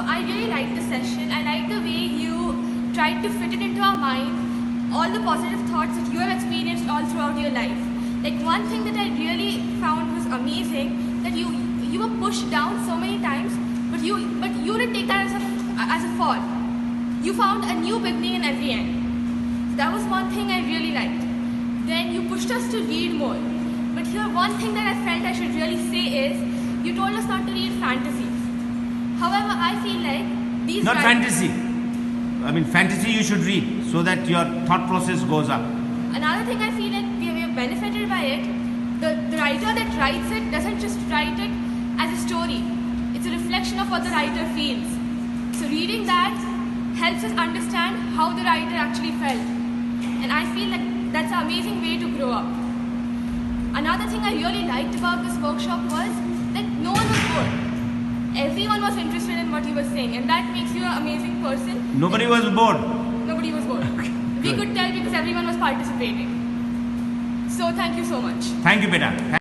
I really liked the session. I liked the way you tried to fit it into our mind, all the positive thoughts that you have experienced all throughout your life. Like one thing that I really found was amazing, that you were pushed down so many times, but you didn't take that as a fall. You found a new beginning in every end. So that was one thing I really liked. Then you pushed us to read more. But here one thing that I felt I should really say is, you told us not to read fantasies. However, I feel like these Not fantasy. I mean, fantasy you should read so that your thought process goes up. Another thing I feel like we are benefited by it, the writer that writes it doesn't just write it as a story. It's a reflection of what the writer feels. So reading that helps us understand how the writer actually felt. And I feel like that's an amazing way to grow up. Another thing I really liked about this workshop was that no one was bored. Everyone was interested in what you were saying, and that makes you an amazing person. Nobody was bored. Nobody was bored. We could tell because everyone was participating. So thank you so much. Thank you, Beta.